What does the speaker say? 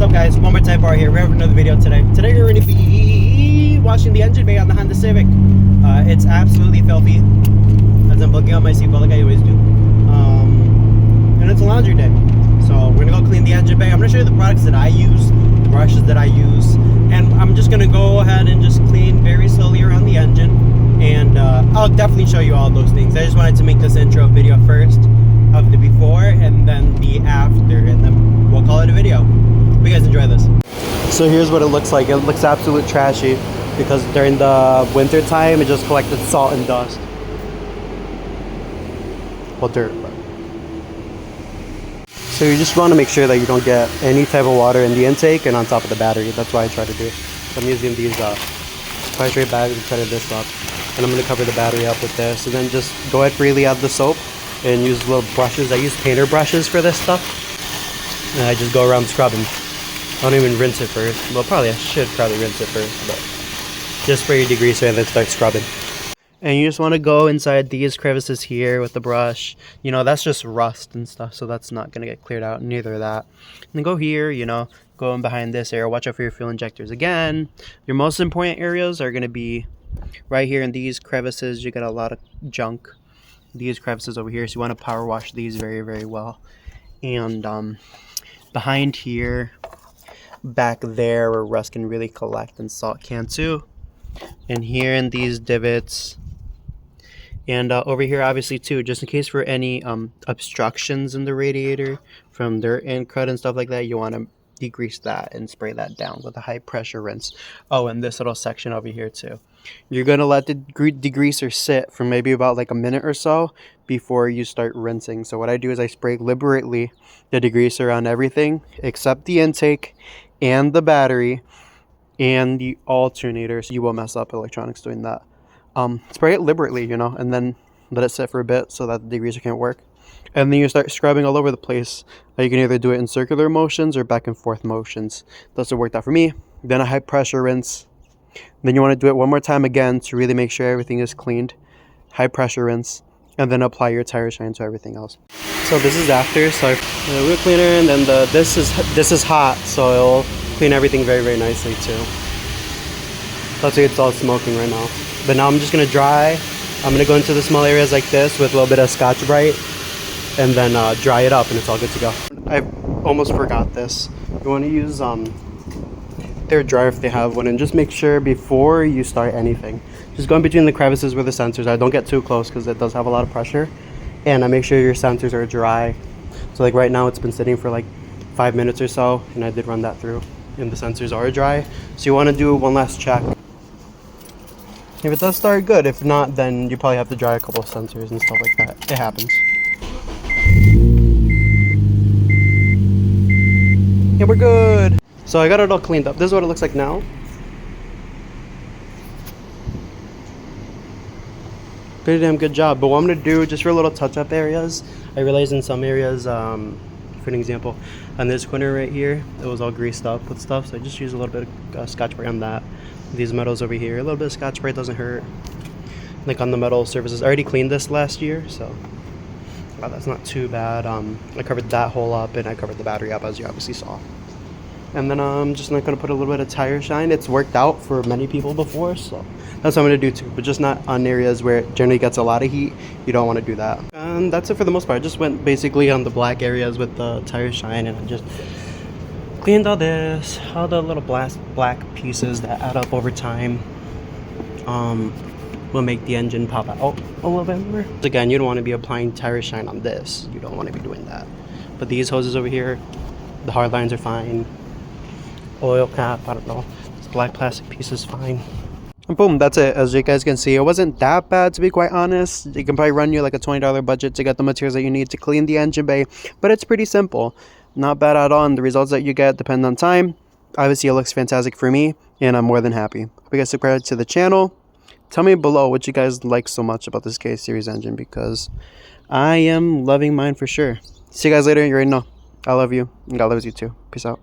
up, guys? TheWalmartTypeR here. We have another video today. Today we're going to be washing the engine bay on the Honda Civic. It's absolutely filthy, as I'm bugging on my seatbelt like I always do. And it's a laundry day, so we're going to go clean the engine bay. I'm going to show you the products that I use, the brushes that I use, and I'm just going to go ahead and just clean very slowly around the engine. And I'll definitely show you all those things. I just wanted to make this intro video first of the before and then the after, and then we'll call it a video. Hope you guys enjoy this. So here's what it looks like. It looks absolute trashy because during the winter time it just collected salt and dust. Well, dirt. So you just want to make sure that you don't get any type of water in the intake and on top of the battery. That's what I try to do. So I'm using these straight bags to set this up, and I'm going to cover the battery up with this, and then just go ahead freely add the soap and use little brushes. I use painter brushes for this stuff, and I just go around scrubbing. I don't even rinse it first. Well, I should rinse it first, but just spray your degreaser and then start scrubbing. And you just want to go inside these crevices here with the brush. You know, that's just rust and stuff, so that's not going to get cleared out, neither that. And then go here, you know, go in behind this area. Watch out for your fuel injectors again. Your most important areas are going to be right here in these crevices. You got a lot of junk. These crevices over here, so you want to power wash these very, very well. And behind here, back there where rust can really collect and salt can too. And here in these divots. And over here, obviously, too, just in case for any obstructions in the radiator from dirt and crud and stuff like that, you want to degrease that and spray that down with a high pressure rinse. Oh, and this little section over here, too. You're going to let the degreaser sit for maybe about like a minute or so before you start rinsing. So what I do is I spray liberally the degreaser on everything except the intake and the battery and the alternator. So you will mess up electronics doing that. Spray it liberally, you know, and then let it sit for a bit so that the degreaser can't work. And then you start scrubbing all over the place. You can either do it in circular motions or back and forth motions. That's what worked out for me. Then a high pressure rinse. Then you want to do it one more time again to really make sure everything is cleaned. High pressure rinse. And then apply your tire shine to everything else. So this is after. So wheel cleaner, and then this is hot, so it'll clean everything very, very nicely too. That's why it's all smoking right now. But now I'm just going to dry. I'm going to go into the small areas like this with a little bit of Scotch-Brite and then dry it up, and it's all good to go. I almost forgot this. You want to use their dryer if they have one, and just make sure before you start anything, just go in between the crevices where the sensors are. Don't get too close because it does have a lot of pressure. And make sure your sensors are dry. So like right now it's been sitting for like 5 minutes or so, and I did run that through, and the sensors are dry. So you want to do one last check. If it does start, good. If not, then you probably have to dry a couple of sensors and stuff like that. It happens. Yeah, we're good. So I got it all cleaned up. This is what it looks like now. Pretty damn good job. But what I'm going to do, just for little touch-up areas, I realized in some areas, for an example, on this corner right here, it was all greased up with stuff. So I just used a little bit of Scotch-Brite on that. These metals over here, a little bit of Scotch-Brite doesn't hurt. Like on the metal surfaces, I already cleaned this last year, so that's not too bad. I covered that hole up, and I covered the battery up, as you obviously saw. And then I'm just not going to put a little bit of tire shine. It's worked out for many people before, so that's what I'm going to do too, but just not on areas where it generally gets a lot of heat. You don't want to do that. And that's it for the most part. I just went basically on the black areas with the tire shine, and I just cleaned all this, all the little black pieces that add up over time. Will make the engine pop out a little bit more. Again, you don't want to be applying tire shine on this. You don't want to be doing that. But these hoses over here, the hard lines are fine. Oil cap, I don't know. This black plastic piece is fine. And boom, that's it. As you guys can see, it wasn't that bad, to be quite honest. It can probably run you like a $20 budget to get the materials that you need to clean the engine bay, but it's pretty simple. Not bad at all, and the results that you get depend on time. Obviously, it looks fantastic for me, and I'm more than happy. Hope you guys subscribe to the channel. Tell me below what you guys like so much about this K series engine, because I am loving mine for sure. See you guys later. You already know. I love you, and God loves you too. Peace out.